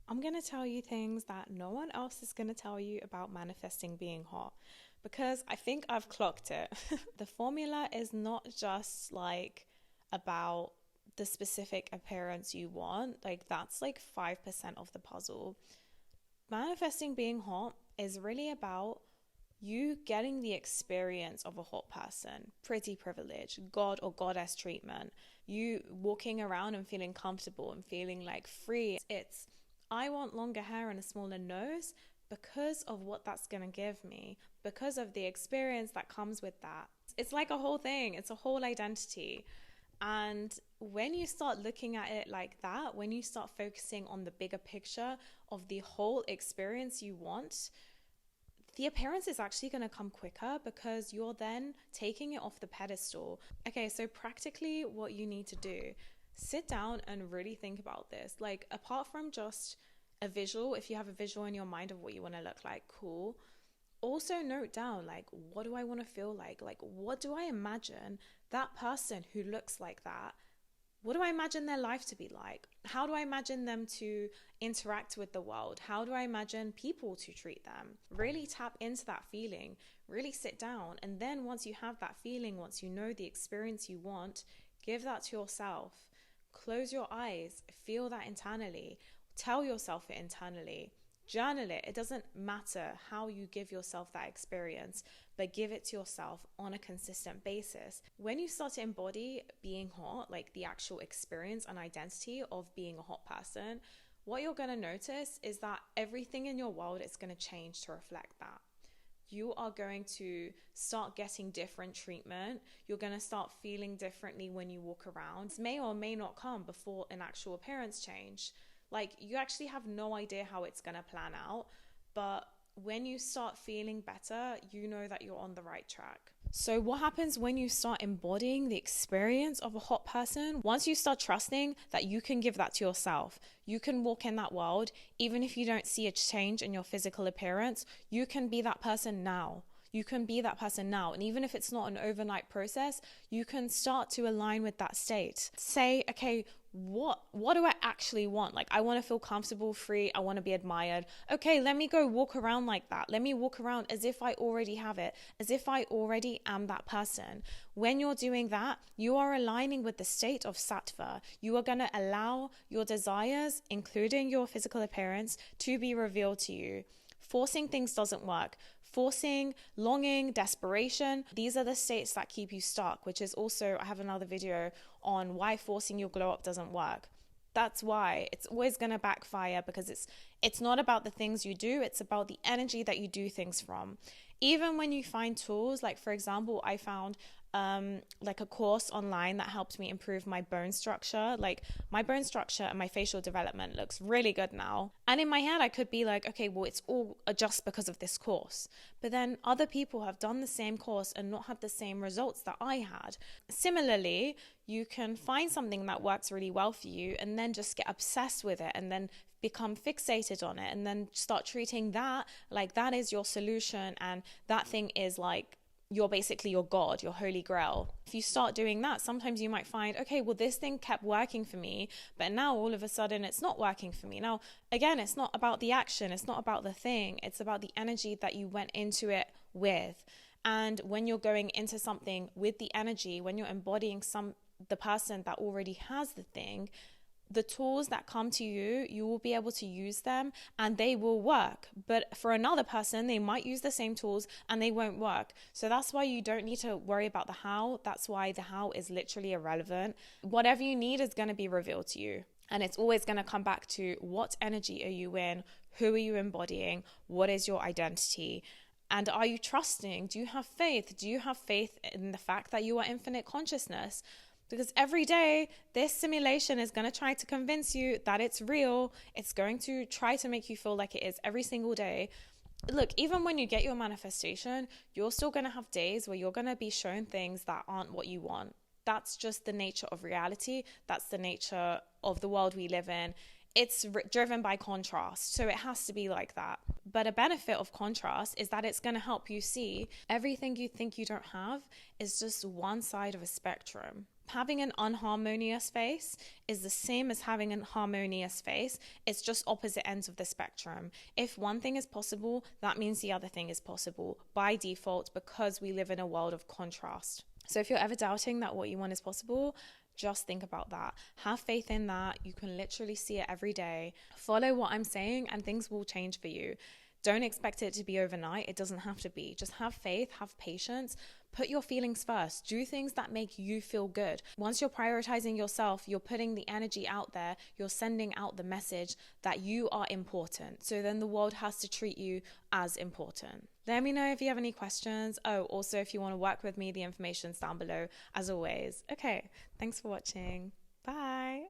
I'm going to tell you things that no one else is going to tell you about manifesting being hot because I think I've clocked it. The formula is not just like about the specific appearance you want, like, that's like 5% of the puzzle. Manifesting being hot is really about you getting the experience of a hot person, pretty privilege, god or goddess treatment, you walking around and feeling comfortable and feeling like free. It's I want longer hair and a smaller nose because of what that's going to give me, because of the experience that comes with that. It's like a whole thing, it's a whole identity. And when you start looking at it like that, when you start focusing on the bigger picture of the whole experience you want, the appearance is actually going to come quicker because you're then taking it off the pedestal. Okay, so practically what you need to do, sit down and really think about this. Like, apart from just a visual, if you have a visual in your mind of what you want to look like, cool. Also note down, like, what do I want to feel like? Like, what do I imagine that person who looks like that, what do I imagine their life to be like? How do I imagine them to interact with the world? How do I imagine people to treat them? Really tap into that feeling, really sit down. And then once you have that feeling, once you know the experience you want, give that to yourself. Close your eyes, feel that internally, tell yourself it internally. Journal it. It doesn't matter how you give yourself that experience, but give it to yourself on a consistent basis. When you start to embody being hot, like the actual experience and identity of being a hot person, what you're going to notice is that everything in your world is going to change to reflect that. You are going to start getting different treatment. You're going to start feeling differently when you walk around. This may or may not come before an actual appearance change. Like, you actually have no idea how it's going to plan out, but when you start feeling better, you know that you're on the right track. So what happens when you start embodying the experience of a hot person? Once you start trusting that you can give that to yourself, you can walk in that world, even if you don't see a change in your physical appearance, you can be that person now. You can be that person now. And even if it's not an overnight process, you can start to align with that state. Say, okay, what do I actually want? Like, I want to feel comfortable, free. I want to be admired. Okay, let me go walk around like that. Let me walk around as if I already have it, as if I already am that person. When you're doing that, you are aligning with the state of sattva. You are going to allow your desires, including your physical appearance, to be revealed to you. Forcing things doesn't work. Forcing, longing, desperation, these are the states that keep you stuck, which is also, I have another video on why forcing your glow up doesn't work. That's why it's always going to backfire, because it's not about the things you do, it's about the energy that you do things from. Even when you find tools, like for example, I found like a course online that helped me improve my bone structure. Like, my bone structure and my facial development looks really good now. And in my head, I could be like, okay, well, it's all just because of this course. But then other people have done the same course and not had the same results that I had. Similarly, you can find something that works really well for you and then just get obsessed with it and then become fixated on it and then start treating that like that is your solution, and that thing is like you're basically your God, your holy grail. If you start doing that, sometimes you might find, okay, well, this thing kept working for me, but now all of a sudden it's not working for me. Now, again, it's not about the action, it's not about the thing, it's about the energy that you went into it with. And when you're going into something with the energy, when you're embodying the person that already has the thing, the tools that come to you, you will be able to use them and they will work. But for another person, they might use the same tools and they won't work. So that's why you don't need to worry about the how. That's why the how is literally irrelevant. Whatever you need is going to be revealed to you. And it's always going to come back to, what energy are you in? Who are you embodying? What is your identity? And are you trusting? Do you have faith? Do you have faith in the fact that you are infinite consciousness? Because every day, this simulation is going to try to convince you that it's real. It's going to try to make you feel like it is every single day. Look, even when you get your manifestation, you're still going to have days where you're going to be shown things that aren't what you want. That's just the nature of reality. That's the nature of the world we live in. It's driven by contrast, so it has to be like that. But a benefit of contrast is that it's going to help you see everything you think you don't have is just one side of a spectrum. Having an unharmonious face is the same as having an harmonious face. It's just opposite ends of the spectrum. If one thing is possible, that means the other thing is possible by default, because we live in a world of contrast. So if you're ever doubting that what you want is possible, just think about that. Have faith in that. You can literally see it every day. Follow what I'm saying and things will change for you. Don't expect it to be overnight. It doesn't have to be. Just have faith, have patience. Put your feelings first. Do things that make you feel good. Once you're prioritizing yourself, you're putting the energy out there. You're sending out the message that you are important. So then the world has to treat you as important. Let me know if you have any questions. Oh, also, if you want to work with me, the information's down below as always. Okay, thanks for watching. Bye.